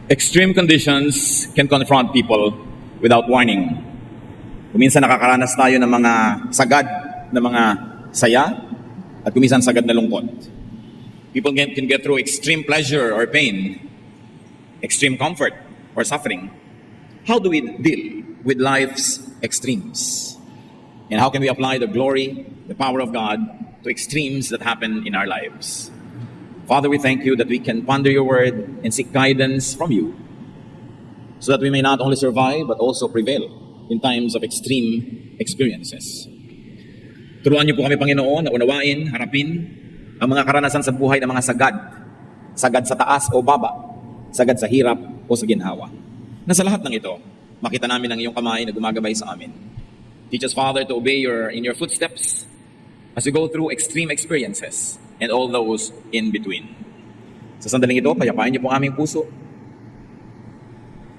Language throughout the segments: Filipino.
Extreme conditions can confront people without warning. Kuminsan nakakaranas tayo ng mga sagad na mga saya at kuminsan sagad na lungkot. People can get through extreme pleasure or pain, extreme comfort or suffering. How do we deal with life's extremes? And how can we apply the glory, the power of God to extremes that happen in our lives? Father, we thank you that we can ponder your word and seek guidance from you so that we may not only survive but also prevail in times of extreme experiences. Turuan niyo po kami, Panginoon, na unawain, harapin ang mga karanasan sa buhay ng mga sagad. Sagad sa taas o baba, sagad sa hirap o sa ginhawa. Na sa lahat ng ito, makita namin ang iyong kamay na gumagabay sa amin. Teach us, Father, to obey in your footsteps as we go through extreme experiences and all those in between. Sa sandaling ito, payapain niyo po ang aming puso.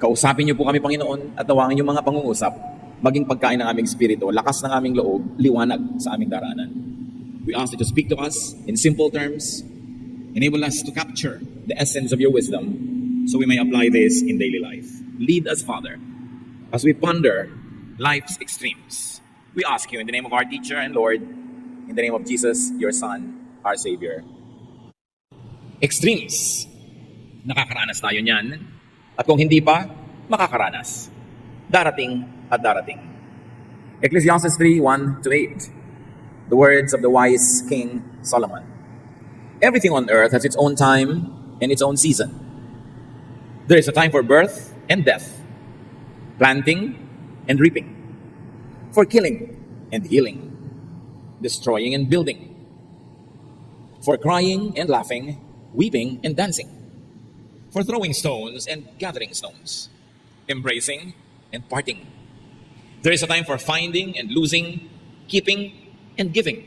Kausapin niyo po kami, Panginoon, at tawagin niyo mga pangungusap, maging pagkain ng aming spirito, lakas ng aming loob, liwanag sa aming daraanan. We ask that you speak to us in simple terms, enable us to capture the essence of your wisdom so we may apply this in daily life. Lead us, Father, as we ponder life's extremes. We ask you in the name of our teacher and Lord, in the name of Jesus, your Son, our Savior. Extremes. Nakakaranas tayo niyan. At kung hindi pa, makakaranas. Darating at darating. Ecclesiastes 3:1-8. The words of the wise King Solomon. Everything on earth has its own time and its own season. There is a time for birth and death, planting and reaping, for killing and healing, destroying and building, for crying and laughing, weeping and dancing, for throwing stones and gathering stones, embracing and parting. There is a time for finding and losing, keeping and giving,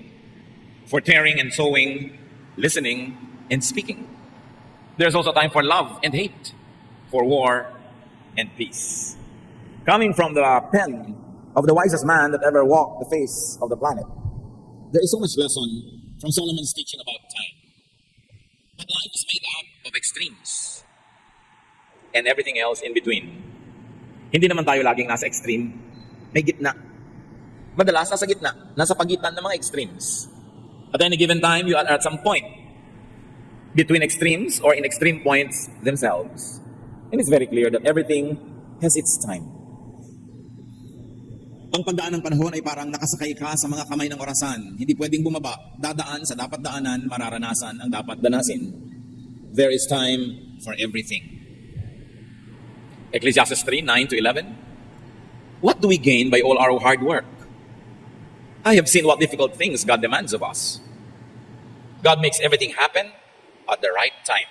for tearing and sowing, listening and speaking. There's also a time for love and hate, for war and peace. Coming from the pen of the wisest man that ever walked the face of the planet, there is so much lesson from Solomon's teaching about time. But life is made up of extremes and everything else in between. Hindi naman tayo laging nasa extreme. May gitna. Madalas nasa gitna, nasa pagitan ng mga extremes. At any given time, you are at some point between extremes or in extreme points themselves. And it's very clear that everything has its time. Ang pagdaan ng panahon ay parang nakasakay ka sa mga kamay ng orasan. Hindi pwedeng bumaba, dadaan sa dapat daanan, mararanasan ang dapat danasin. There is time for everything. Ecclesiastes 3:9-11. What do we gain by all our hard work? I have seen what difficult things God demands of us. God makes everything happen at the right time.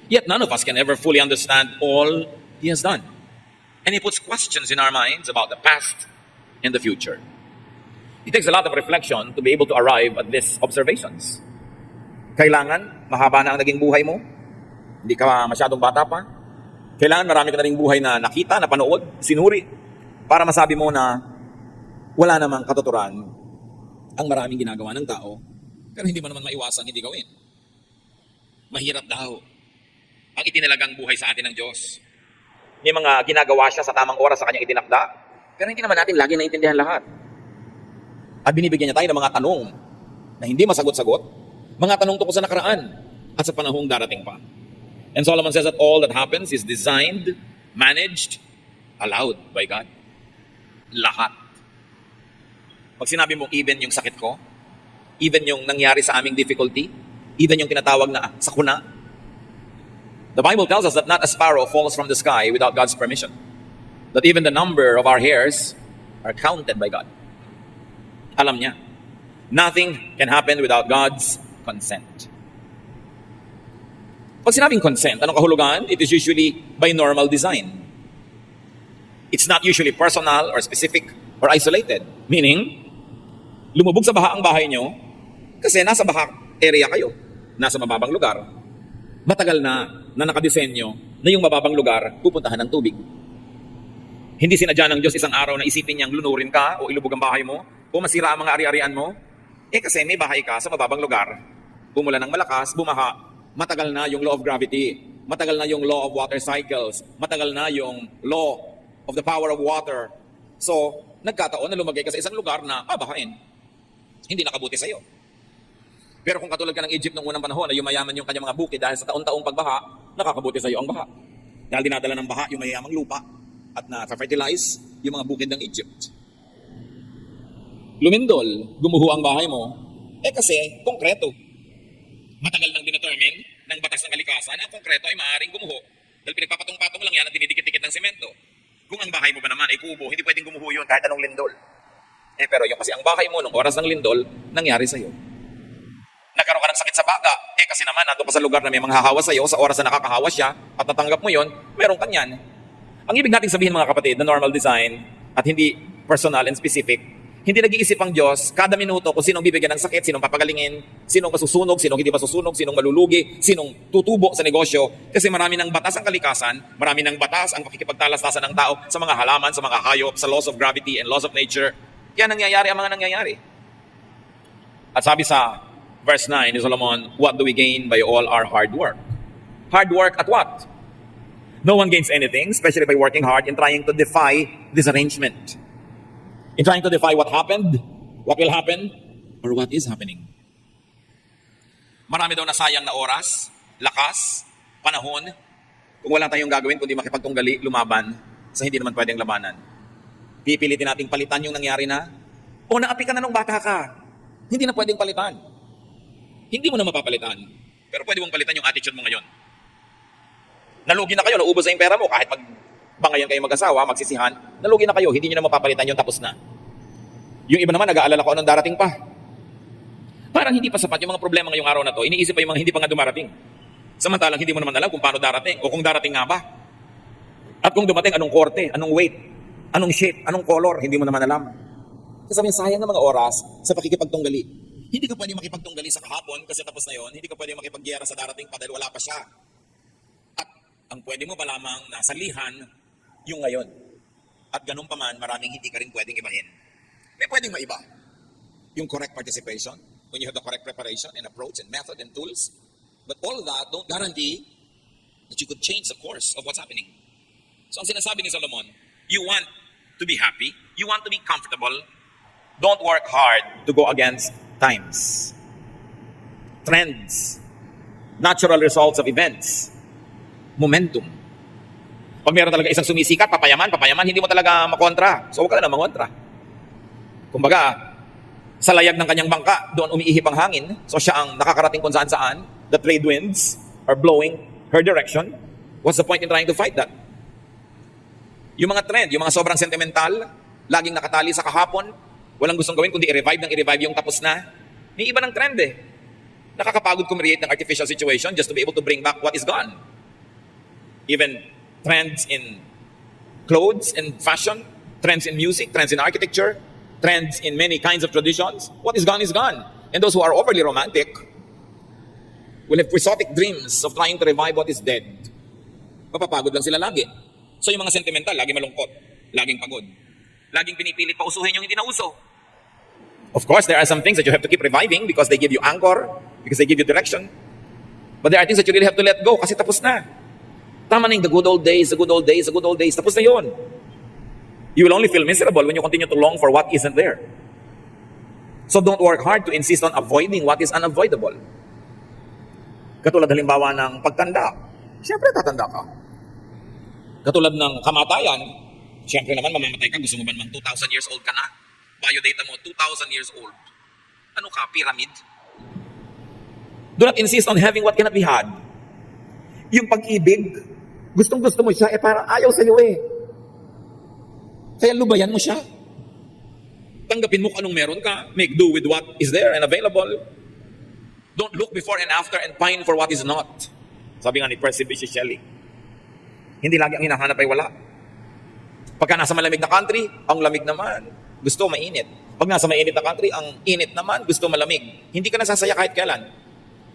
Yet none of us can ever fully understand all He has done. And He puts questions in our minds about the past and the future. It takes a lot of reflection to be able to arrive at these observations. Kailangan mahaba na ang naging buhay mo. Hindi ka masyadong bata pa. Kailangan marami ka na ring buhay na nakita, napanood, sinuri, para masabi mo na wala namang katuturan ang maraming ginagawa ng tao, pero hindi mo naman maiwasan hindi gawin. Mahirap daw ang itinalagang buhay sa atin ng Diyos. May mga ginagawa siya sa tamang oras sa kanyang itinakda, pero hindi naman natin lagi naintindihan lahat. At binibigyan niya tayo ng mga tanong na hindi masagot-sagot, mga tanong tungkol sa nakaraan at sa panahong darating pa. And Solomon says that all that happens is designed, managed, allowed by God. Lahat. Pag sinabi mong even yung sakit ko, even yung nangyari sa aming difficulty, even yung tinatawag na sakuna, the Bible tells us that not a sparrow falls from the sky without God's permission. That even the number of our hairs are counted by God. Alam niya, nothing can happen without God's consent. Pag sinabing consent, anong kahulugan? It is usually by normal design. It's not usually personal or specific or isolated. Meaning, lumubog sa baha ang bahay nyo kasi nasa baha area kayo, nasa mababang lugar. Matagal na nakadesenyo na yung mababang lugar pupuntahan ng tubig. Hindi sinadya ng Diyos isang araw na isipin niyang lunurin ka o ilubog ang bahay mo o masira ang mga ari-arian mo. Kasi may bahay ka sa mababang lugar. Bumulan ng malakas, bumaha, matagal na yung law of gravity Matagal na yung law of water cycles. Matagal na yung law of the power of water. So, nagkataon na lumagay ka sa isang lugar na bahain. Hindi nakabuti sa'yo. Pero kung katulad ka ng Egypt noong unang panahon na yumayaman yung kanyang mga bukid dahil sa taon-taong pagbaha, nakakabuti sa'yo ang baha. Dahil dinadala ng baha yung mayayamang lupa at na-fertilize yung mga bukid ng Egypt. Lumindol, gumuho ang bahay mo, kasi konkreto. Matagal nang dinetermine ng batas ng kalikasan, ang konkreto ay maaaring gumuho. Dahil pinagpapatong-patong lang yan at dinidikit-dikit ng semento. Kung ang bahay mo ba naman ay kubo, hindi pwedeng gumuho yun kahit anong lindol. Pero yung kasi ang bahay mo, nung oras ng lindol, nangyari sa'yo. Nagkaroon ka ng sakit sa baga, kasi naman, nato pa sa lugar na may manghahawa sa'yo, sa oras na nakakahawa siya, at natanggap mo yon, meron kanyan. Ang ibig natin sabihin mga kapatid, na normal design, at hindi personal and specific, hindi nag-iisip ang Diyos kada minuto kung sinong bibigyan ng sakit, sinong papagalingin, sinong masusunog, sinong hindi masusunog, sinong malulugi, sinong tutubo sa negosyo. Kasi marami ng batas ang kalikasan, marami ng batas ang pakikipagtalastasan ng tao sa mga halaman, sa mga hayop, sa laws of gravity and laws of nature. Kaya nangyayari ang mga nangyayari. At sabi sa verse 9 ni Solomon, what do we gain by all our hard work? Hard work at what? No one gains anything, especially by working hard in trying to defy this arrangement. In trying to defy what happened, what will happen, or what is happening. Marami daw nasayang na oras, lakas, panahon, kung wala tayong gagawin kundi makipagtunggali, lumaban sa hindi naman pwedeng labanan. Pipilitin nating palitan yung nangyari na, o naapi ka na nung bata ka, hindi na pwedeng palitan. Hindi mo na mapapalitan, pero pwede mong palitan yung attitude mo ngayon. Nalugi na kayo, naubos na yung pera mo, kahit bangayan kayo mag-asawa, magsisihan, nalugi na kayo, hindi nyo na mapapalitan yung tapos na. Yung iba naman, nag-aalala ko anong darating pa. Parang hindi pa sapat yung mga problema ngayong araw na to, iniisip pa yung mga hindi pa nga dumarating. Samantalang hindi mo naman alam kung paano darating, o kung darating nga ba. At kung dumating, anong korte, anong weight, anong shape, anong color, hindi mo naman alam. Kasi sayang ng mga oras sa pakikipagtunggali. Hindi ka pwede makipagtunggali sa kahapon kasi tapos na yon, hindi ka pwede makipagyera sa darating pa dahil wala pa siya. At ang pwede mo pa lamang nasalihan yung ngayon. At ganun pa man, maraming hindi ka rin pwedeng ibahin. May pwedeng maiba. Yung correct participation, when you have the correct preparation and approach and method and tools. But all that don't guarantee that you could change the course of what's happening. So ang sinasabi ni Solomon, you want to be happy, you want to be comfortable, don't work hard to go against times, trends, natural results of events, momentum. Pag meron talaga isang sumisikat, papayaman, hindi mo talaga makontra. So huwag ka na mangontra. Kumbaga, sa layag ng kanyang bangka, doon umiihip ang hangin. So siya ang nakakarating kung saan-saan. The trade winds are blowing her direction. What's the point in trying to fight that? Yung mga trend, yung mga sobrang sentimental, laging nakatali sa kahapon, walang gustong gawin kundi i-revive yung tapos na. May iba ng trend eh. Nakakapagod create ng artificial situation just to be able to bring back what is gone. Even trends in clothes and fashion, trends in music, trends in architecture, trends in many kinds of traditions. What is gone is gone. And those who are overly romantic will have quixotic dreams of trying to revive what is dead. Mapapagod lang sila lagi. So yung mga sentimental, laging malungkot, laging pagod, laging pinipilit pa usuhin yung hindi na uso. Of course, there are some things that you have to keep reviving because they give you anchor, because they give you direction. But there are things that you really have to let go kasi tapos na. Tama na yung the good old days, tapos na yun. You will only feel miserable when you continue to long for what isn't there. So don't work hard to insist on avoiding what is unavoidable. Katulad halimbawa ng pagtanda. Siyempre tatanda ka. Katulad ng kamatayan. Siyempre naman mamamatay ka. Gusto mo ba naman 2,000 years old ka na? Biodata mo, 2,000 years old. Ano ka, pyramid? Do not insist on having what cannot be had. Yung pag-ibig, gustong-gusto mo siya, parang ayaw sa'yo eh. Kaya lubayan mo siya. Tanggapin mo kung anong meron ka. Make do with what is there and available. Don't look before and after and pine for what is not. Sabi nga ni Percy Bysshe Shelley. Hindi lagi ang hinahanap ay wala. Pagka nasa malamig na country, ang lamig naman. Gusto mainit. Pag nasa mainit na country, ang init naman, gusto malamig. Hindi ka nasasaya kahit kailan.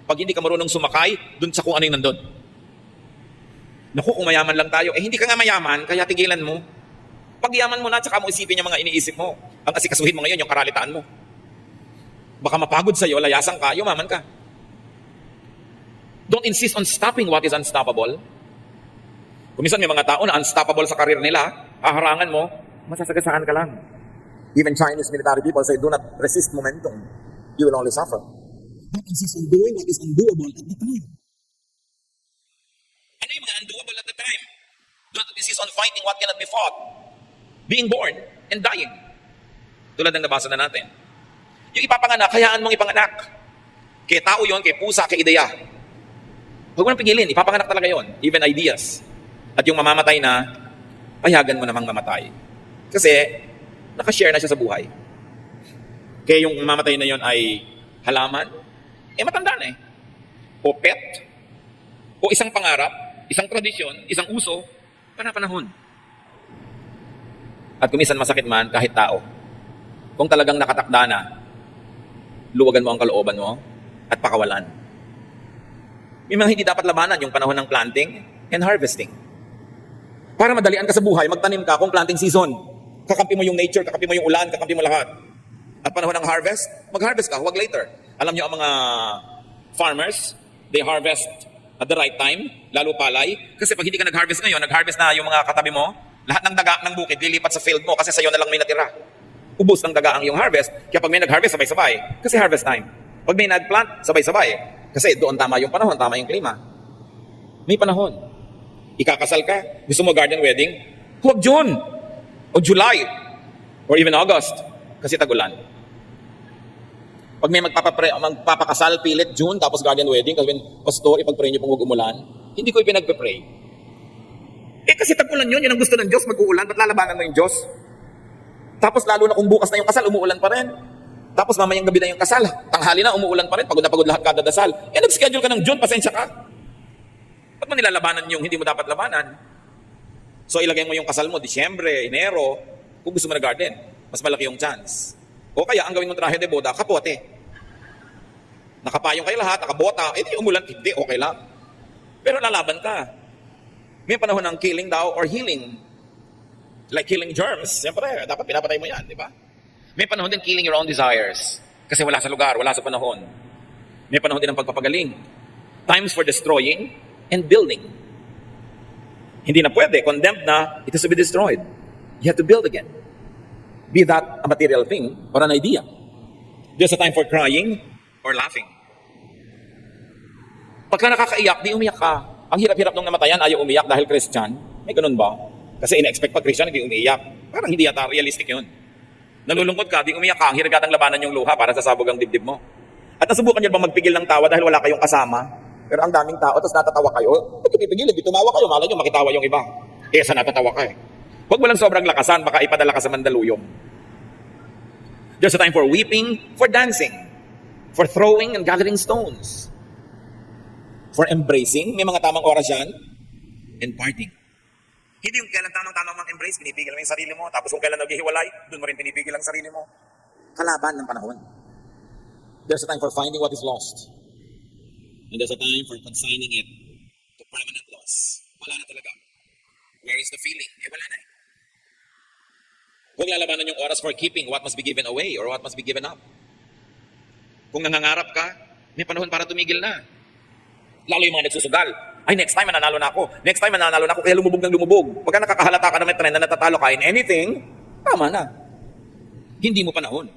Pag hindi ka marunong sumakay, dun sa kung ano yung nandun. Naku, kung mayaman lang tayo, hindi ka nga mayaman, kaya tigilan mo. Pag yaman mo na, tsaka mo isipin yung mga iniisip mo. Ang asikasuhin mo ngayon, yung karalitaan mo. Baka mapagod sa'yo, layasan ka, yumaman ka. Don't insist on stopping what is unstoppable. Kung minsan may mga tao na unstoppable sa karir nila, haharangan mo, masasagasaan ka lang. Even Chinese military people say, do not resist momentum. You will only suffer. Don't insist on doing what is undoable at the time. Ano yung mga undoable at the time? Don't insist on fighting what cannot be fought. Being born and dying. Tulad ng nabasa na natin. Yung ipapanganak, hayaan mong ipanganak. Kay tao yon, kay pusa, kay ideya. Huwag mo nang pigilin, ipapanganak talaga yon. Even ideas. At yung mamamatay na, payagan mo namang mamatay. Kasi, nakashare na siya sa buhay. Kaya yung mamamatay na yon ay halaman, matanda na eh. O pet, o isang pangarap, isang tradisyon, isang uso, panahon. At kumisan masakit man, kahit tao. Kung talagang nakatakda na, luwagan mo ang kalooban mo at pakawalan. May mga hindi dapat labanan yung panahon ng planting and harvesting. Para madalian ka sa buhay, magtanim ka kung planting season. Kakampi mo yung nature, kakampi mo yung ulan, kakampi mo lahat. At panahon ng harvest, mag-harvest ka, huwag later. Alam niyo ang mga farmers, they harvest at the right time, lalo palay. Kasi pag hindi ka nag-harvest ngayon, nag-harvest na yung mga katabi mo, lahat ng daga ng bukid lilipat sa field mo kasi sa'yo na lang may natira. Ubus ng daga ang yung harvest. Kaya pag may nag-harvest, sabay-sabay. Kasi harvest time. Pag may nag-plant, sabay-sabay. Kasi doon tama yung panahon, tama yung klima. May panahon. Ikakasal ka, gusto mo garden wedding, huwag June, o July, or even August, kasi tagulan. Pag may magpapakasal, pilit, June, tapos garden wedding, kasi pastor, ipag-pray niyo pong huwag umulan, hindi ko ipinagpe-pray. Kasi tagulan yun ang gusto ng Diyos, mag-uulan, ba't lalabanan mo yung Diyos? Tapos lalo na kung bukas na yung kasal, umuulan pa rin. Tapos mamayang gabi na yung kasal, tanghali na, umuulan pa rin, pagod na pagod lahat kada dasal. Nag-schedule ka ng June, pasensya ka. Ba't mo nilalabanan yung hindi mo dapat labanan? So ilagay mo yung kasal mo, Disyembre, Enero, kung gusto mo na garden, mas malaki yung chance. O kaya, ang gawin mong trahe de boda, kapote. Nakapayong kayo lahat, nakabota, di umulan, hindi, okay lang. Pero lalaban ka. May panahon ng killing daw or healing. Like killing germs. Siyempre, dapat pinapatay mo yan, di ba? May panahon din killing your own desires. Kasi wala sa lugar, wala sa panahon. May panahon din ng pagpapagaling. Times for destroying and building. Hindi na pwede, condemned na, it is to be destroyed. You have to build again. Be that a material thing or an idea. There's a time for crying or laughing. Pagka nakakaiyak, di umiyak ka. Ang hirap-hirap nung namatayan, ayaw umiyak dahil Christian. May ganun ba? Kasi ina-expect pag Christian, hindi umiiyak. Parang hindi yata realistic yun. Nalulungkot ka, di umiyak ka, ang hiragatang labanan yung luha para sasabog ang dibdib mo. At nasubukan niyo ba magpigil ng tawa dahil wala kayong kasama? Pero ang daming tao, tapos natatawa kayo. Ba't yung pipigil? Tumawa kayo, malay nyo, makitawa yung iba. Sa natatawa ka eh. Huwag mo lang sobrang lakasan, baka ipadala ka sa Mandaluyong. There's a time for weeping, for dancing, for throwing and gathering stones, for embracing, may mga tamang oras yan, and parting. Hindi yung kailan tamang-tamang mag-embrace, pinipigil mo yung sarili mo, tapos kung kailan naghihiwalay, doon mo rin pinipigil ang sarili mo. Kalaban ng panahon. There's a time for finding what is lost. And there's a time for consigning it to permanent loss. Wala na talaga. Where is the feeling? Wala na eh. Huwag lalabanan yung oras for keeping what must be given away or what must be given up. Kung nangangarap ka, may panahon para tumigil na. Lalo yung mga nagsusugal. Ay, next time mananalo na ako. Next time mananalo na ako, kaya lumubog ng lumubog. Pagka nakakahalata ka na may trend na natatalo ka in anything, tama na. Hindi mo panahon.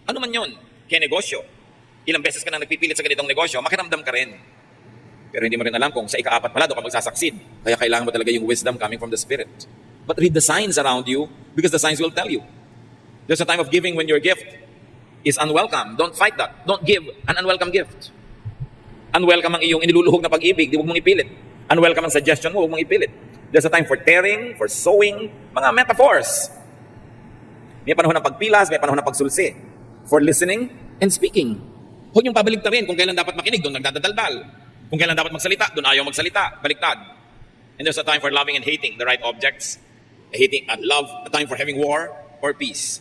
Ano man yun? Kaya negosyo. Ilang beses ka na nagpipilit sa ganitong negosyo, makiramdam ka rin. Pero hindi mo rin alam kung sa ika-4 pala doon ka magsasucceed. Kaya kailangan mo talaga yung wisdom coming from the Spirit. But read the signs around you because the signs will tell you. There's a time of giving when your gift is unwelcome. Don't fight that. Don't give an unwelcome gift. Unwelcome ang iyong iniluluhog na pag-ibig, di huwag mong ipilit. Unwelcome ang suggestion mo, huwag mong ipilit. There's a time for tearing, for sowing, mga metaphors. May panahon ng pagpilas, may panahon ng pagsulsi. For listening and speaking. Huwag niyong pabaligtarin kung kailan dapat makinig, doon nagdadaldal. Kung kailan dapat magsalita, doon ayaw magsalita, baliktad. And there's a time for loving and hating the right objects. Hating and love, a time for having war or peace.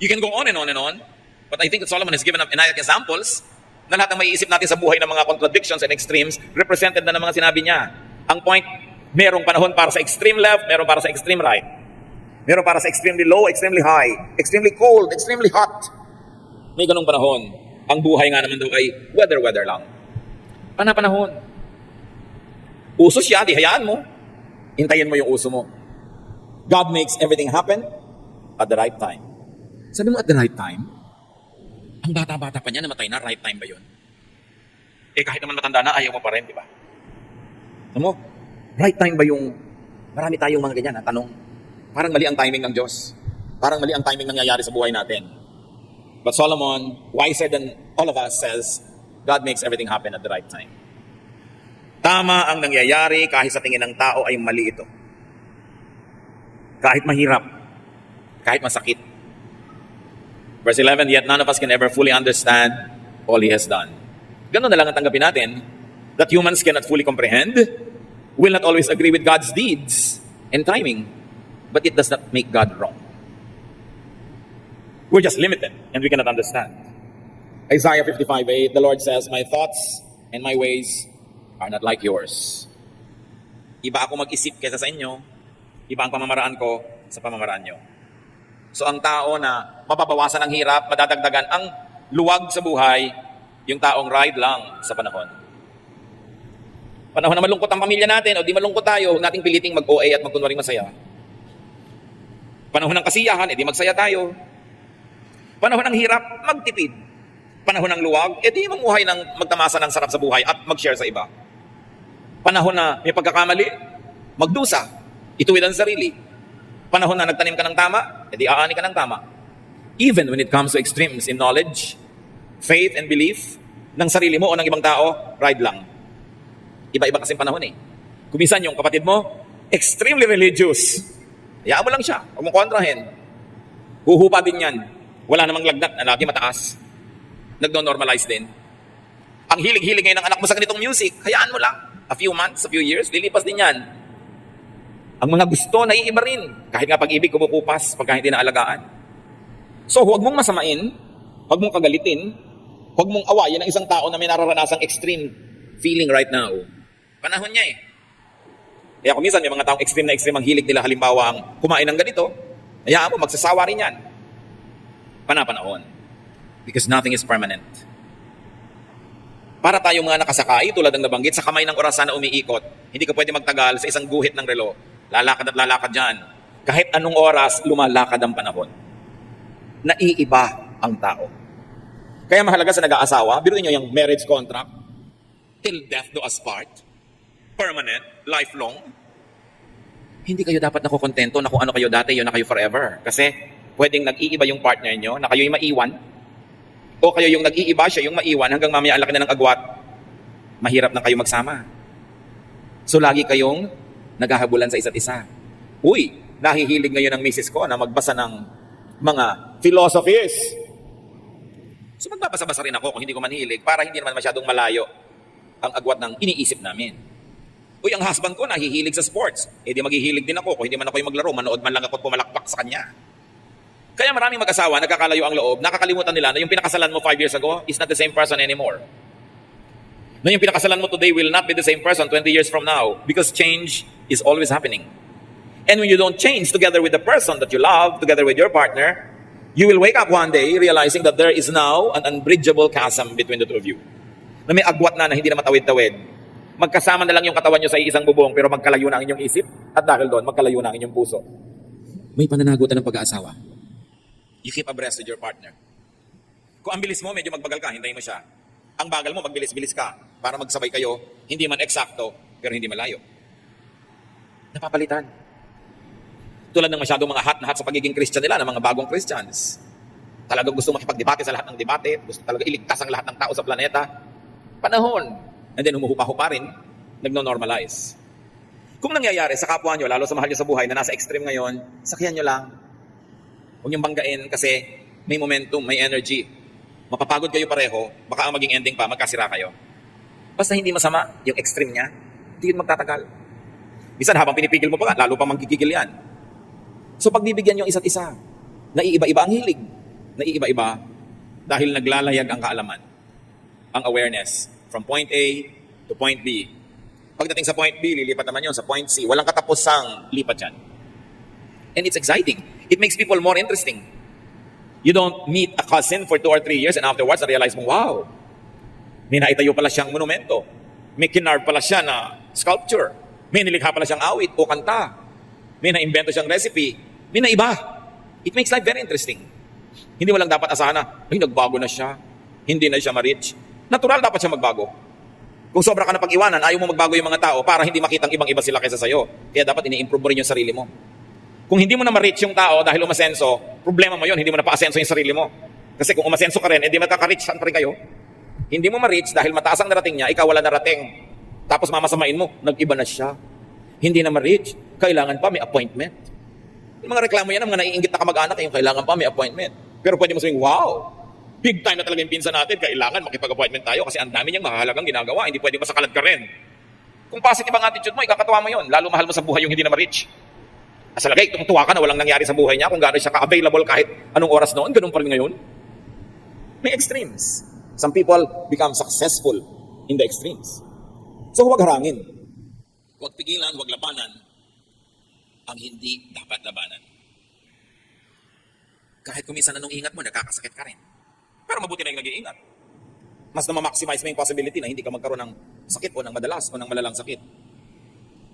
You can go on and on and on, but I think that Solomon has given up enough examples na lahat ng maiisip natin sa buhay ng mga contradictions and extremes, represented na ng mga sinabi niya. Ang point, merong panahon para sa extreme left, meron para sa extreme right. Meron para sa extremely low, extremely high, extremely cold, extremely hot. May ganung panahon. Ang buhay nga naman daw ay weather lang. Panahon. Uso siya, di hayaan mo. Hintayin mo yung uso mo. God makes everything happen at the right time. Sabi mo, at the right time? Ang bata-bata pa niya, namatay na, right time ba yun? Kahit naman matanda na, ayaw mo pa rin, di ba? Alam mo, right time ba yung, marami tayong mga ganyan na tanong, parang mali ang timing ng Diyos. Parang mali ang timing nangyayari sa buhay natin. But Solomon, wiser than all of us, says, God makes everything happen at the right time. Tama ang nangyayari kahit sa tingin ng tao ay mali ito. Kahit mahirap, kahit masakit. Verse 11, yet none of us can ever fully understand all He has done. Ganun na lang ang tanggapin natin, that humans cannot fully comprehend, will not always agree with God's deeds and timing, but it does not make God wrong. We're just limited and we cannot understand. Isaiah 55:8, the Lord says, my thoughts and my ways are not like yours. Iba ako mag-isip kaysa sa inyo, iba ang pamamaraan ko sa pamamaraan nyo. So ang tao na mababawasan ang hirap, madadagdagan ang luwag sa buhay, yung taong ride lang sa panahon. Panahon na malungkot ang pamilya natin o di malungkot tayo, huwag nating piliting mag-OA at magkunwaring masaya. Panahon ng kasiyahan, di magsaya tayo. Panahon ng hirap, magtipid. Panahon ng luwag, di mamuhay ng magtamasa ng sarap sa buhay at mag-share sa iba. Panahon na may pagkakamali, magdusa, ituwid ang sarili. Panahon na nagtanim ka ng tama, di aani ka ng tama. Even when it comes to extremes in knowledge, faith and belief, ng sarili mo o ng ibang tao, ride lang. Iba-iba kasing panahon Kuminsan yung kapatid mo, extremely religious. Hayaan mo lang siya, huwag mo kontrahin. Huhupa din yan. Wala namang lagnat na lagi mataas. Nagno-normalize din. Ang hilig-hilig ngayon ng anak mo sa ganitong music, hayaan mo lang. A few months, a few years, lilipas din yan. Ang mga gusto, naiiba rin. Kahit nga pag-ibig, kumukupas pagka hindi naalagaan. So, huwag mong masamain, huwag mong kagalitin, huwag mong awayin ang isang tao na may nararanasang extreme feeling right now. Panahon niya Kaya kung minsan may mga taong extreme ang hilig nila, halimbawa ang kumain ng ganito, hayaan mo, magsasawa rin yan. Panapanahon. Because nothing is permanent. Para tayong mga nakasakay, tulad ng nabanggit, sa kamay ng orasan na umiikot, hindi ka pwede magtagal sa isang guhit ng relo. Lalakad at lalakad dyan. Kahit anong oras, lumalakad ang panahon. Naiiba ang tao. Kaya mahalaga sa nag-aasawa, biruin nyo yung marriage contract, till death do us part, permanent, lifelong. Hindi kayo dapat nakukontento na kung ano kayo dati, yun na kayo forever. Kasi pwedeng nag-iiba yung partner nyo, na kayo'y maiwan, o kayo yung nag-iiba, siya yung maiwan, hanggang mamaya ang laki na ng agwat, mahirap na kayo magsama. So lagi kayong naghahabulan sa isa't isa. Uy, nahihilig ngayon ang misis ko na magbasa ng mga philosophies. So magbabasa-basa rin ako kung hindi ko manhilig para hindi naman masyadong malayo ang agwat ng iniisip namin. Uy, ang husband ko nahihilig sa sports. Di maghihilig din ako. Kung hindi man ako yung maglaro, manood man lang ako at pumalakpak sa kanya. Kaya maraming mag-asawa, nagkakalayo ang loob, nakakalimutan nila na yung pinakasalan mo 5 years ago is not the same person anymore. Na yung pinakasalan mo today will not be the same person 20 years from now because change is always happening. And when you don't change together with the person that you love, together with your partner, you will wake up one day realizing that there is now an unbridgeable chasm between the two of you. Na may agwat na hindi na matawid-tawid. Magkasama na lang yung katawan nyo sa isang bubong pero magkalayo na ang inyong isip at dahil doon, magkalayo na ang inyong puso. May pananagutan ng pag-aasawa. You keep abreast with your partner. Kung ang bilis mo, medyo magbagal ka, hintayin mo siya. Ang bagal mo, magbilis-bilis ka para magsabay kayo, hindi man eksakto, pero hindi malayo. Napapalitan. Tulad ng masyadong mga hot na hot sa pagiging Christian nila, ng mga bagong Christians. Talagang gusto makipagdebate sa lahat ng debate, gusto talaga iligtas ang lahat ng tao sa planeta. Panahon. And then humuhupa-hupa rin, nagno-normalize. Kung nangyayari sa kapwa nyo, lalo sa mahal nyo sa buhay na nasa extreme ngayon, sakyan nyo lang. Huwag niyong banggain kasi may momentum, may energy. Mapapagod kayo pareho, baka ang maging ending pa, magkasira kayo. Basta hindi masama yung extreme niya, hindi yun magtatagal. Bisan habang pinipigil mo pa, lalo pa magkikigil yan. So pagbibigyan yung isa't isa, naiiba-iba ang hilig. Naiiba-iba dahil naglalayag ang kaalaman, ang awareness from point A to point B. Pagdating sa point B, lilipat naman yun sa point C. Walang katapusang lipat yan. And it's exciting. It makes people more interesting. You don't meet a cousin for 2 or 3 years and afterwards, realize mo, wow, may naitayo pala siyang monumento. May kinarve pala siya na sculpture. May nilikha pala siyang awit o kanta. May naimbento siyang recipe. May naiba. It makes life very interesting. Hindi mo lang dapat asahan na, ay, nagbago na siya. Hindi na siya ma-reach. Natural dapat siya magbago. Kung sobra ka na pag-iwanan, ayaw mo magbago yung mga tao para hindi makitang ibang-iba sila kaysa sa'yo. Kaya dapat ini-improve mo rin yung sarili mo. Kung hindi mo na ma-reach yung tao dahil umasenso, problema mo yun, hindi mo na pa-asenso yung sarili mo. Kasi kung umasenso ka rin, edi magkaka-reach saan pa rin kayo. Hindi mo ma-reach dahil mataas ang narating niya, ikaw wala narating. Tapos mamasamain mo, nag-iba na siya. Hindi na ma-reach, kailangan pa may appointment. Yung mga reklamo yan, ang mga naiinggit na kamag-anak, yung kailangan pa may appointment. Pero pwede mo sabihin, wow, big time na talaga yung pinsan natin, kailangan makipag-appointment tayo kasi ang dami niyang mahalagang ginagawa, hindi pwede masakalad ka rin. Kung positive ang attitude mo, ikakatuwa mo yun. Lalo mahal mo sa buhay yung hindi na ma-reach. Sa lagay, tuwa ka na walang nangyari sa buhay niya, kung gano'n siya ka-available kahit anong oras noon, ganun pa rin ngayon. May extremes. Some people become successful in the extremes. So huwag harangin. Huwag pigilan, huwag labanan ang hindi dapat labanan. Kahit kung minsan anong ingat mo, nakakasakit ka rin. Pero mabuti na yung nag-iingat. Mas na ma-maximize mo yung possibility na hindi ka magkaroon ng sakit o ng madalas o ng malalang sakit.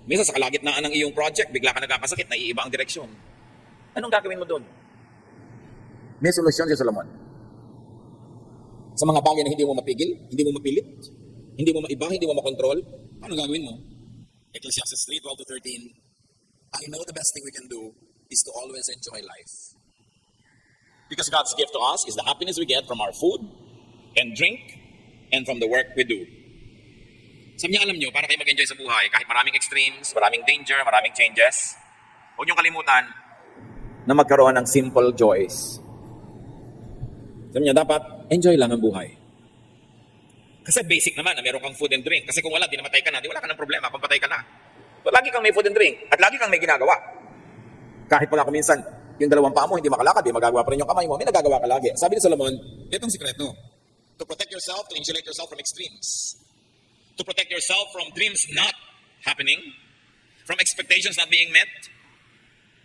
Minsan sa kalagitnaan ng iyong project, bigla ka nagkakasakit, naiiba ang direksyon. Anong gagawin mo doon? May solusyon si Solomon. Sa mga bagay na hindi mo mapigil, hindi mo mapilit, hindi mo maiba, hindi mo makontrol, ano gagawin mo? Ecclesiastes 3:12-13, I know the best thing we can do is to always enjoy life. Because God's gift to us is the happiness we get from our food and drink and from the work we do. Sabi niya, alam niyo, para kayo mag-enjoy sa buhay, kahit maraming extremes, maraming danger, maraming changes, huwag niyong kalimutan na magkaroon ng simple joys. Sabi niya, dapat enjoy lang ang buhay. Kasi basic naman na meron kang food and drink. Kasi kung wala, di namatay ka na, di wala ka ng problema kung patay ka na. So, lagi kang may food and drink at lagi kang may ginagawa. Kahit wala kuminsan, yung dalawang paa mo hindi makalakad, di magagawa pa rin yung kamay mo, may nagagawa ka lagi. Sabi ni Solomon, itong sikreto. To protect yourself, to insulate yourself from extremes. To protect yourself from dreams not happening, from expectations not being met.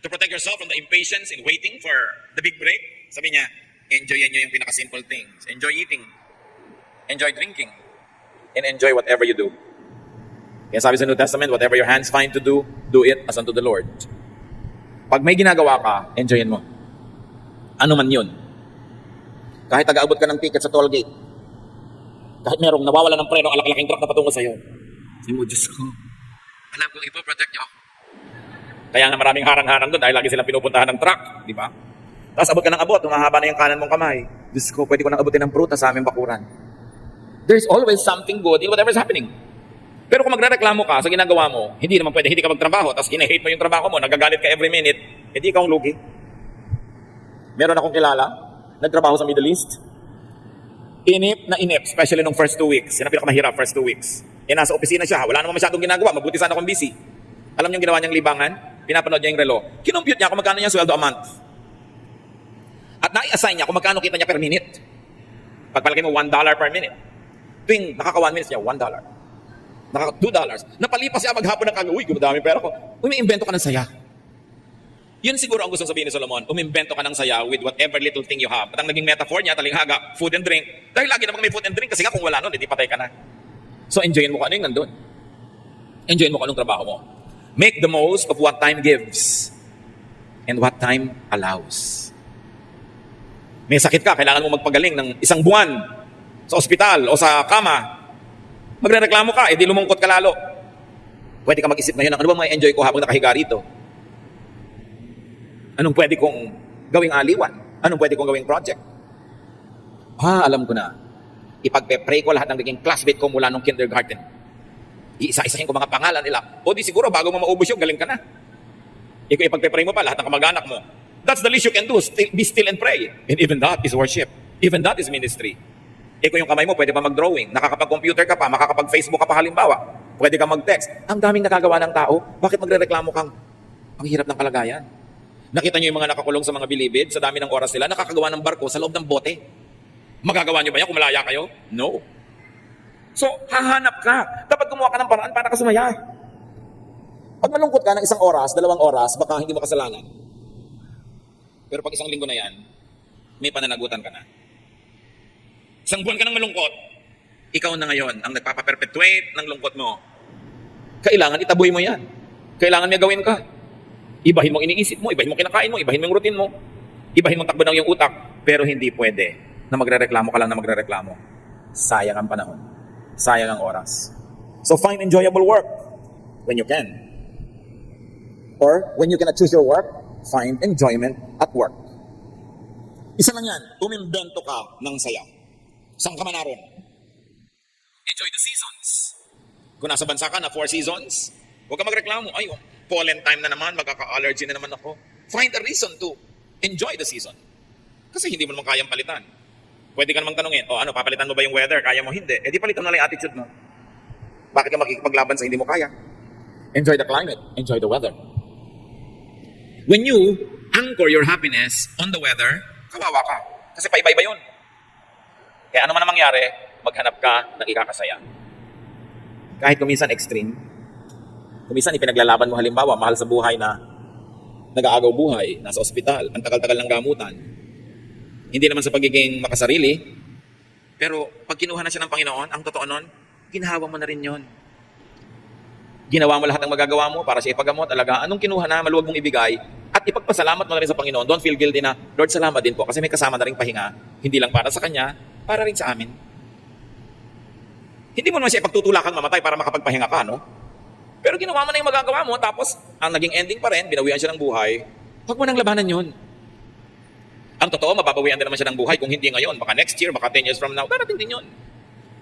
To protect yourself from the impatience in waiting for the big break. Sabi niya, enjoyin niyo yung pinaka-simple things. Enjoy eating. Enjoy drinking. And enjoy whatever you do. Kaya sabi sa New Testament, whatever your hands find to do it as unto the Lord. Pag may ginagawa ka, enjoyin mo. Ano man yun. Kahit taga-abot ka ng ticket sa toll gate. Kahit merong nawawala ng preno, alak-laking truck na patungo sa'yo. Sabi mo, Diyos ko, alam kong ito, protect niyo ako. Kaya nga maraming harang-harang doon dahil lagi silang pinupuntahan ng truck. Di ba? Tapos abot ka ng abot, humahaba na yung kanan mong kamay. Diyos ko, pwede ko nang abutin ng prutas sa aming bakuran. There's always something good in whatever's happening. Pero kung magrereklamo ka sa ginagawa mo, hindi naman pwede, hindi ka magtrabaho, tapos hate mo yung trabaho mo, nagagalit ka every minute, hindi ikaw ang lugi. Meron akong kilala, nagtrabaho sa Middle East, inip na inip, especially nung first 2 weeks. Yan ang pinakamahirap, first 2 weeks. Nasa opisina siya, wala naman masyadong ginagawa, mabuti sana kung busy. Alam niyo yung ginawa niyang libangan? Pinapanood niya yung relo. Kinumpute niya kung magkano niya sweldo a month. At nai-assign niya kung magkano kita niya per minute. Pagpalagay mo $1 per minute. Tuwing nakaka 1 minutes niya, $1. Nakaka $2. Napalipas siya maghapon ng kami, uy, gumadami pera ko. Umiimbento ka ng saya. Yun siguro ang gustong sabihin ni Solomon, umimbento ka ng saya with whatever little thing you have. At ang naging metaphor niya, talinghaga, food and drink. Dahil lagi naman may food and drink, kasi nga kung wala nun, hindi patay ka na. So enjoyin mo kung ano yung nandun. Enjoyin mo kung anong trabaho mo. Make the most of what time gives and what time allows. May sakit ka, kailangan mo magpagaling ng 1 buwan sa ospital o sa kama. Magrereklamo ka, edi lumungkot ka lalo. Pwede ka mag-isip ngayon, ano ba may enjoy ko habang nakahiga rito? Anong pwede kong gawing aliwan? Anong pwede kong gawing project? Alam ko na. Ipagpe-pray ko lahat ng naging classmate ko mula nung kindergarten. Iisa-isahin ko mga pangalan nila. O di siguro, bago mo maubos yung, galing ka na. Ikaw ipagpe-pray mo pa lahat ng kamag-anak mo. That's the least you can do. Be still and pray. And even that is worship. Even that is ministry. Ikaw yung kamay mo, pwede pa mag-drawing. Nakakapag-computer ka pa, makakapag-Facebook ka pa halimbawa. Pwede ka mag-text. Ang daming nakagawa ng tao. Bakit magre-reklamo kang, ang hirap ng kalagayan? Nakita niyo yung mga nakakulong sa mga bilibid, sa dami ng oras nila, nakakagawa ng barko sa loob ng bote. Magagawa niyo ba yan kung malaya kayo? No. So, hahanap ka. Dapat gumawa ka ng paraan para ka sumaya. Pag malungkot ka ng 1 oras, 2 oras, baka hindi mo kasalanan. Pero pag 1 linggo na yan, may pananagutan ka na. 1 buwan ka ng malungkot, ikaw na ngayon ang nagpapaperpetuate ng lungkot mo. Kailangan itaboy mo yan. Kailangan may gawin ka. Ibahin mo iniisip mo, ibahin mo kinakain mo, ibahin mo yung routine mo, ibahin mo takbo ng iyong utak. Pero hindi pwede na magrereklamo ka lang na magrereklamo. Sayang ang panahon. Sayang ang oras. So find enjoyable work when you can. Or when you cannot choose your work, find enjoyment at work. Isa lang yan, umimbento ka ng saya. Saan ka man naroon? Enjoy the seasons. Kung nasa bansa ka na 4 seasons, huwag ka magreklamo. Ay, pollen time na naman, magkaka-allergy na naman ako. Find a reason to enjoy the season. Kasi hindi mo naman kayang palitan. Pwede ka namang tanungin, ano, papalitan mo ba yung weather? Kaya mo? Hindi. Eh di palitan mo lang yung attitude mo. Bakit ka makikipaglaban sa hindi mo kaya? Enjoy the climate. Enjoy the weather. When you anchor your happiness on the weather, kawawa ka. Kasi paiba-iba yun. Kaya ano man ang mangyari, maghanap ka ng ikakasaya. Kahit kuminsan extreme, kuminsan ipinaglalaban mo halimbawa, mahal sa buhay na nag-aagaw buhay, nasa ospital, ang tagal-tagal ng gamutan. Hindi naman sa pagiging makasarili, pero pag kinuha na siya ng Panginoon, ang totoo nun, ginawa mo na rin yun. Ginawa mo lahat ng magagawa mo para siya ipagamot, alagaan. Anong kinuha na, maluwag mong ibigay, at ipagpasalamat mo na rin sa Panginoon. Don't feel guilty na, Lord, salamat din po, kasi may kasama na rin pahinga, hindi lang para sa Kanya, para rin sa amin. Hindi mo naman siya ipagtutulakan mamatay para makapagpahinga ka, no? Pero ginawa mo na yung magagawa mo, tapos ang naging ending pa rin, binawian siya ng buhay, huwag mo nang labanan yun. Ang totoo, mababawian din naman siya ng buhay kung hindi ngayon, baka next year, baka 10 years from now, darating din yun.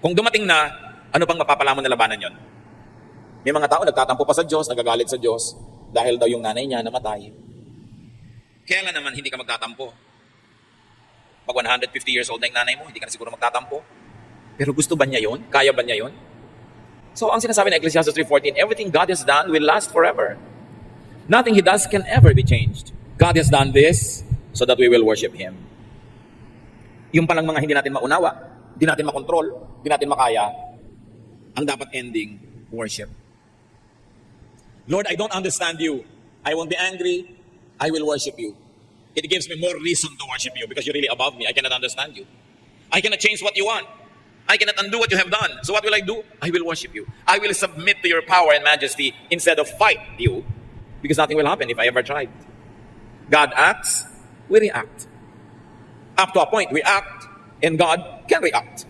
Kung dumating na, ano pang mapapalamon na labanan yun? May mga tao nagtatampo pa sa Diyos, nagagalit sa Diyos, dahil daw yung nanay niya namatay. Kaya nga naman, hindi ka magtatampo. Pag 150 years old na yung nanay mo, hindi ka na siguro magtatampo. Pero gusto ba niya yun? Kaya ba niya yun? So, ang sinasabi ng Ecclesiastes 3:14, everything God has done will last forever. Nothing He does can ever be changed. God has done this so that we will worship Him. Yung palang mga hindi natin maunawa, hindi natin makontrol, hindi natin makaya, ang dapat ending, worship. Lord, I don't understand you. I won't be angry. I will worship you. It gives me more reason to worship you because you're really above me. I cannot understand you. I cannot change what you want. I cannot undo what you have done. So what will I do? I will worship you. I will submit to your power and majesty instead of fight you, because nothing will happen if I ever tried. God acts, we react. Up to a point, we act, and God can react.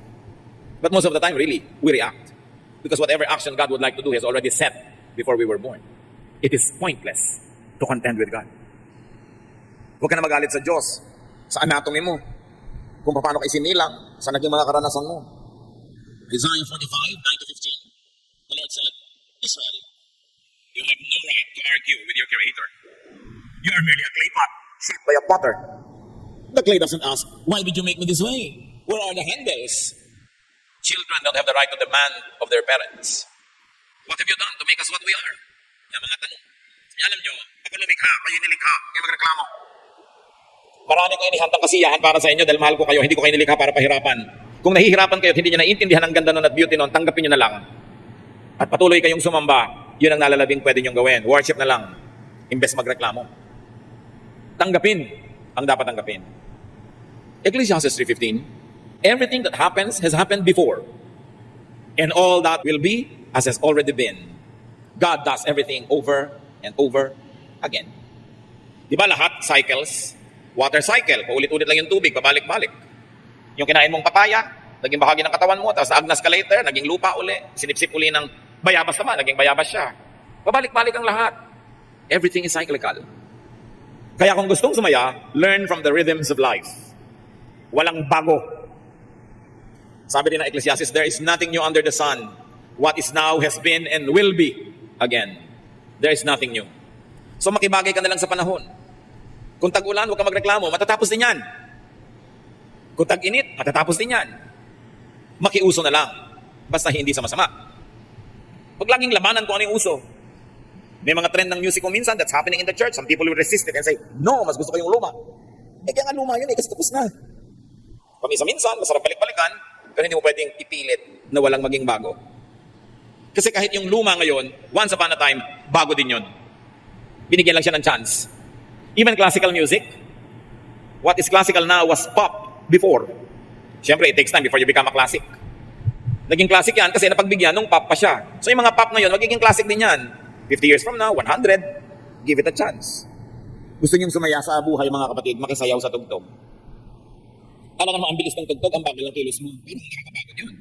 But most of the time, really, we react. Because whatever action God would like to do, He has already set before we were born. It is pointless to contend with God. Huwag ka na magalit sa Diyos, sa anatomy mo, kung paano ka isinilang, sa naging mga karanasan mo. Isaiah 45:9-15, the Lord said, Israel, you have no right to argue with your Creator. You are merely a clay pot, shaped by a potter. The clay doesn't ask, why did you make me this way? Where are the handles? Children don't have the right to demand of their parents. What have you done to make us what we are? Yan mga tanong. Alam nyo, ako lumikha, kayo nilikha, kayo magreklamo. Marami ko inihandang kasiyahan para sa inyo dahil mahal ko kayo, hindi ko kayo nilikha para pahirapan. Kung nahihirapan kayo at hindi nyo naiintindihan ang ganda nun at beauty nun, tanggapin nyo na lang. At patuloy kayong sumamba, yun ang nalalabing pwede nyong gawin. Worship na lang, imbes magreklamo. Tanggapin ang dapat tanggapin. Ecclesiastes 3:15, everything that happens has happened before. And all that will be as has already been. God does everything over and over again. Di ba lahat cycles? Water cycle, paulit-ulit lang yung tubig, pabalik-balik. Yung kinain mong papaya, naging bahagi ng katawan mo, tapos naagnas ka later, naging lupa uli, sinipsip uli ng bayabas naman, naging bayabas siya. Pabalik-balik ang lahat. Everything is cyclical. Kaya kung gustong sumaya, learn from the rhythms of life. Walang bago. Sabi din ng Ecclesiastes, there is nothing new under the sun. What is now has been and will be again. There is nothing new. So makibagay ka na lang sa panahon. Kung tag-ulan, huwag ka magreklamo, matatapos din yan. Kung tag-init, matatapos din yan. Makiuso na lang. Basta hindi sa masama. Huwag laging labanan kung ano yung uso. May mga trend ng music kung minsan that's happening in the church. Some people will resist it and say, no, mas gusto ko yung luma. Kaya nga luma yun kasi tapos na. Paminsan-minsan, masarap balik-balikan, pero hindi mo pwedeng ipilit na walang maging bago. Kasi kahit yung luma ngayon, once upon a time, bago din yun. Binigyan lang siya ng chance. Even classical music, what is classical now was pop before. Siyempre, it takes time before you become a classic. Naging classic yan kasi napagbigyan nung pop pa siya. So yung mga pop ngayon, magiging classic din yan. 50 years from now, 100, give it a chance. Gusto niyong sumaya sa buhay mga kapatid, makisayaw sa tugtog. Alam naman ang bilis ng tugtog, ang bagal ng kilos mo. Pero nakakapagod yun.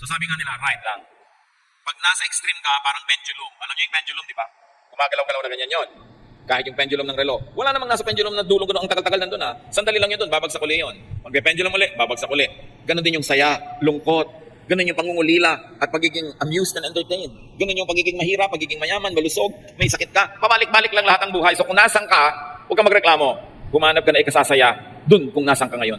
So sabi nga nila, right lang. Pag nasa extreme ka, parang pendulum. Alam niyo yung pendulum, di ba? Gumagalaw-galaw na ganyan yun. Kahit yung pendulum ng relo. Wala namang nasa pendulum na dulong ko ang tagal-tagal nandun ha. Sandali lang yun dun, babagsak uli yun. Pag may pendulum uli, babagsak uli. Ganon din yung saya, lungkot. Ganon yung pangungulila at pagiging amused and entertained. Ganon yung pagiging mahirap, pagiging mayaman, malusog, may sakit ka. Pabalik-balik lang lahat ng buhay. So kung nasan ka, huwag kang magreklamo. Humanap ka na ikasasaya dun kung nasan ka ngayon.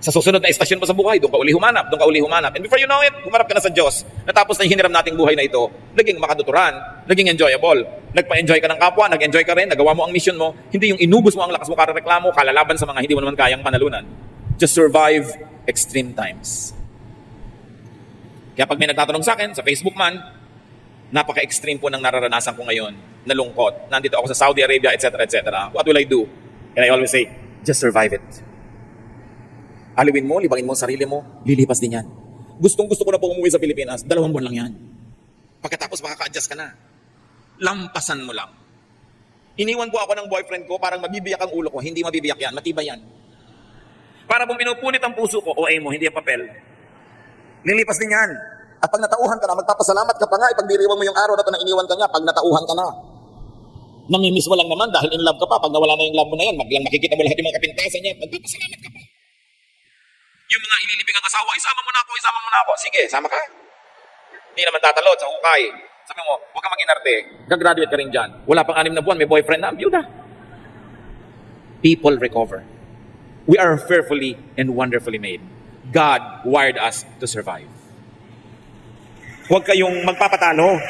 Sa susunod na estasyon mo sa buhay, doon ka uli humanap, doon ka uli humanap. And before you know it, humarap ka na sa Diyos. Natapos na yung hiniram nating buhay na ito, naging makaduturan, naging enjoyable. Nagpa-enjoy ka ng kapwa, nag-enjoy ka rin, nagawa mo ang mission mo, hindi yung inubos mo ang lakas mo para reklamo, kalalaban sa mga hindi mo naman kayang panalunan. Just survive extreme times. Kaya pag may nagtatanong sa akin, sa Facebook man, napaka-extreme po ng nararanasan ko ngayon, nalungkot. Nandito ako sa Saudi Arabia, etc., etc. What will I do? And I always say, just survive it. Aliwin mo, libangin mo ang sarili mo, lilipas din yan. Gustong-gusto ko na po umuwi sa Pilipinas, 2 buwan lang yan. Pagkatapos makaka-adjust ka na. Lampasan mo lang. Iniwan po ako ng boyfriend ko, parang mabibiyak ang ulo ko. Hindi mabibiyak yan, matibay yan. Para pong pinupunit ang puso ko, OA mo, hindi ang papel. Lilipas din yan. At pag natauhan ka na, magpapasalamat ka pa nga, ipagdiriwang mo yung araw na ito na iniwan ka niya, pag natauhan ka na. Namimiss mo lang naman dahil in love ka pa. Pag nawala na yung love mo na yan, maglang makikita mo lahat yung mga kapintasan niya, magpapasalamat ka pa. Yung mga ililibing ang asawa, isama mo na ako, isama mo na ako. Sige, sama ka. Hindi naman tatalot sa hukay. Sabi mo, huwag ka mag-inarte. Gagraduate ka rin dyan. Wala pang 6 na buwan, may boyfriend na, byuda. People recover. We are fearfully and wonderfully made. God wired us to survive. Huwag kayong magpapatalo.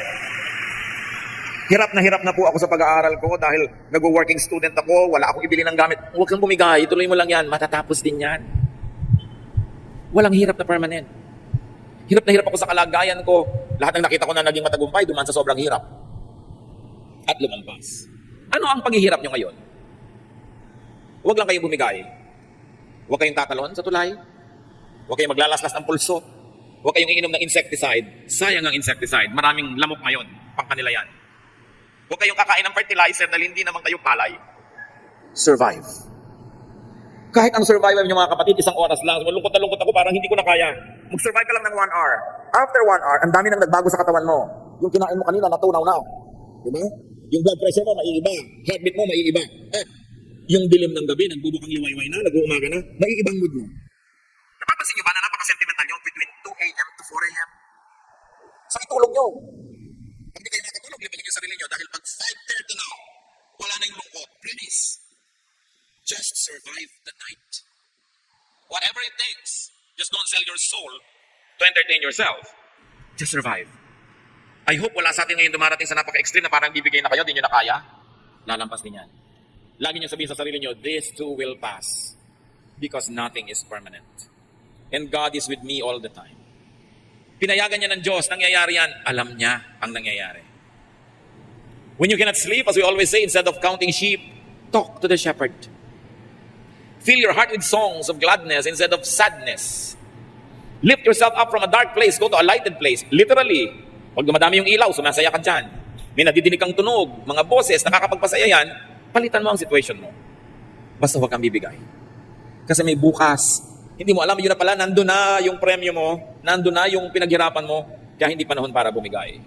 Hirap na po ako sa pag-aaral ko dahil nag-working student ako, wala akong ibili ng gamit. Huwag kang bumigay, ituloy mo lang yan, matatapos din yan. Walang hirap na permanent. Hirap na hirap ako sa kalagayan ko. Lahat ng nakita ko na naging matagumpay, duman sa sobrang hirap. At lumampas. Ano ang paghihirap nyo ngayon? Huwag lang kayong bumigay. Huwag kayong tatalon sa tulay. Huwag kayong maglalaslas ng pulso. Huwag kayong iinom ng insecticide. Sayang ang insecticide. Maraming lamok ngayon. Pang kanila yan. Huwag kayong kakain ng fertilizer dahil hindi naman kayo palay. Survive. Kahit ang survival nyo mga kapatid, 1 oras lang. Malungkot na lungkot ako, parang hindi ko na kaya. Mag-survive ka lang ng 1 hour. After 1 hour, ang dami nang nagbago sa katawan mo. Yung kinain mo kanina, natunaw na. Diba? Yung blood pressure mo, maiiba. Heartbeat mo, maiiba. At yung dilim ng gabi, nagbubukang liwayway na, nag-uumaga na, maiibang mood mo. Napapansin nyo ba na napaka-sentimental nyo between 2 a.m. to 4 a.m.? Sa itulog nyo. Pag di kayo nakatulog, libagin yung sarili nyo dahil pag 5:30 na, wala na yung lungkot. Please. Just survive the night. Whatever it takes. Just don't sell your soul to entertain yourself. Just survive. I hope wala sa atin ngayon dumarating sa napaka-extreme na parang bibigay na kayo, di nyo na kaya. Lalampas din yan. Lagi nyo sabihin sa sarili nyo, this too will pass. Because nothing is permanent. And God is with me all the time. Pinayagan niya ng Diyos, nangyayari yan. Alam niya ang nangyayari. When you cannot sleep, as we always say, instead of counting sheep, talk to the shepherd. Fill your heart with songs of gladness instead of sadness. Lift yourself up from a dark place, go to a lighted place. Literally, pag dumadami yung ilaw, sumasaya ka dyan. May nadidinig kang tunog, mga boses, nakakapagpasaya yan, palitan mo ang situation mo. Basta huwag kang bibigay. Kasi may bukas. Hindi mo alam, yun na pala, nandun na yung premyo mo, nandun na yung pinaghirapan mo, kaya hindi panahon para bumigay.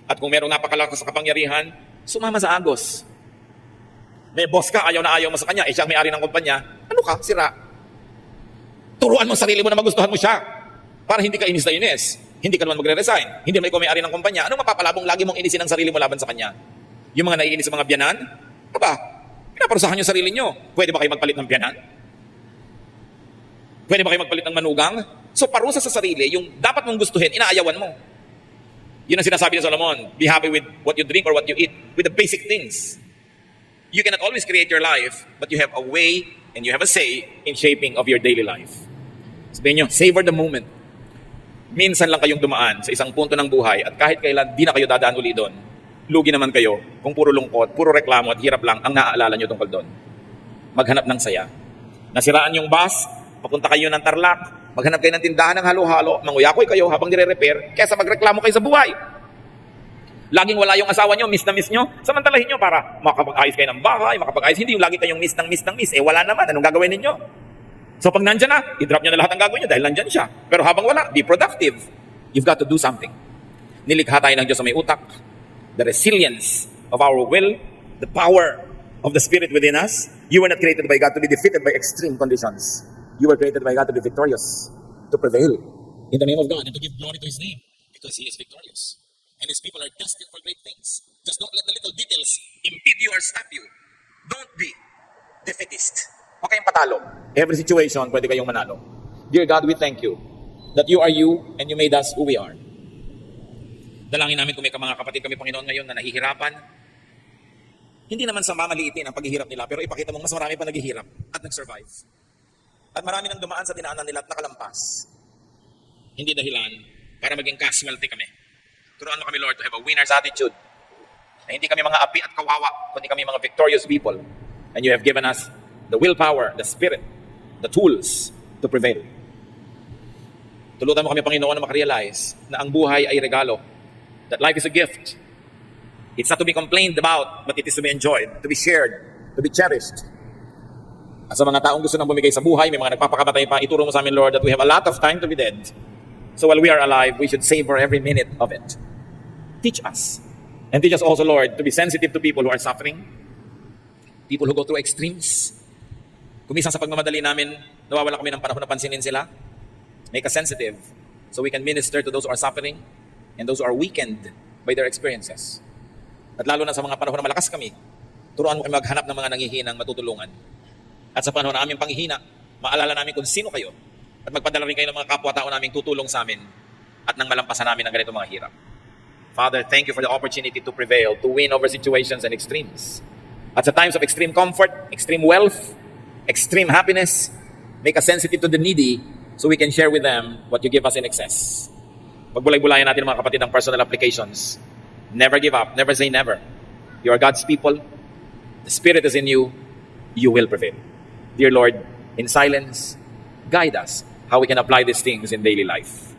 At kung merong napakalakas sa kapangyarihan, sumama sa agos. May boss ka, ayaw na ayaw mo sa kanya, siya ang may-ari ng kumpanya, ano ka, sira. Turuan mo sarili mo na magustuhan mo siya. Para hindi ka inis na inis. Hindi ka naman magre-resign. Hindi naman ikaw may-ari ng kumpanya. Anong mapapalabong lagi mong inisin ang sarili mo laban sa kanya? Yung mga naiinis sa mga biyanan? Aba, pinaparusahan yung sarili nyo. Pwede ba kayo magpalit ng biyanan? Pwede ba kayo magpalit ng manugang? So parusa sa sarili, yung dapat mong gustuhin, inaayawan mo. Yun ang sinasabi ni Solomon, be happy with what you drink or what you eat, with the basic things. You cannot always create your life, but you have a way and you have a say in shaping of your daily life. Sabihin nyo, savor the moment. Minsan lang kayong dumaan sa isang punto ng buhay at kahit kailan di na kayo dadaan uli doon. Lugi naman kayo kung puro lungkot, puro reklamo at hirap lang ang naaalala nyo tungkol doon. Maghanap ng saya. Nasiraan yung bus, papunta kayo ng Tarlac, Maghanap kayo ng tindahan ng halo-halo, manguyakoy kayo habang nire-repair, kaysa magreklamo kayo sa buhay. Laging wala yung asawa nyo, miss na miss nyo, samantalahin nyo para makapag-ayos kayo ng bahay, makapag-ayos. Hindi yung lagi kayong miss ng miss ng miss. Wala naman, anong gagawin ninyo? So pag nandyan na, i-drop nyo na lahat ng gagawin nyo dahil nandyan siya. Pero habang wala, be productive. You've got to do something. Nilikha tayo ng Diyos sa may utak. The resilience of our will, the power of the Spirit within us. You were not created by God to be defeated by extreme conditions. You were created by God to be victorious, to prevail in the name of God and to give glory to His name because He is victorious. And His people are destined for great things. Just don't let the little details impede you or stop you. Don't be defeatist. Huwag kayong patalo. Every situation, pwede kayong manalo. Dear God, we thank you that you are you and you made us who we are. Dalangin namin kung may mga kapatid kami, Panginoon, ngayon na nahihirapan. Hindi naman sa mamaliitin ang paghihirap nila, pero ipakita mong mas marami pa naghihirap at nag-survive. At marami nang dumaan sa dinaanan nila at nakalampas. Hindi dahilan para maging casualty kami. Turuan mo kami, Lord, to have a winner's attitude. Na hindi kami mga api at kawawa, kundi kami mga victorious people. And you have given us the willpower, the spirit, the tools to prevail. Tulutan mo kami, Panginoon, na makarealize na ang buhay ay regalo. That life is a gift. It's not to be complained about, but it is to be enjoyed, to be shared, to be cherished. At sa mga taong gusto nang bumigay sa buhay, may mga nagpapakamatay pa, ituro mo sa amin, Lord, that we have a lot of time to be dead. So while we are alive, we should savor every minute of it. Teach us. And teach us also, Lord, to be sensitive to people who are suffering, people who go through extremes. Kung minsan sa pagmamadali namin, nawawala kami ng panahon na pansinin sila. Make us sensitive so we can minister to those who are suffering and those who are weakened by their experiences. At lalo na sa mga panahon na malakas kami, turuan mo kami maghanap ng mga nanghihinang matutulungan. At sa panahon na aming panghihina, maalala namin kung sino kayo at magpadala rin kayo ng mga kapwa-tao naming tutulong sa amin at nang malampasan namin ang ganito mga hirap. Father, thank you for the opportunity to prevail, to win over situations and extremes. At sa times of extreme comfort, extreme wealth, extreme happiness, make us sensitive to the needy so we can share with them what you give us in excess. Pagbulay-bulayan natin mga kapatid ang personal applications. Never give up, never say never. You are God's people. The Spirit is in you. You will prevail. Dear Lord, in silence, guide us how we can apply these things in daily life.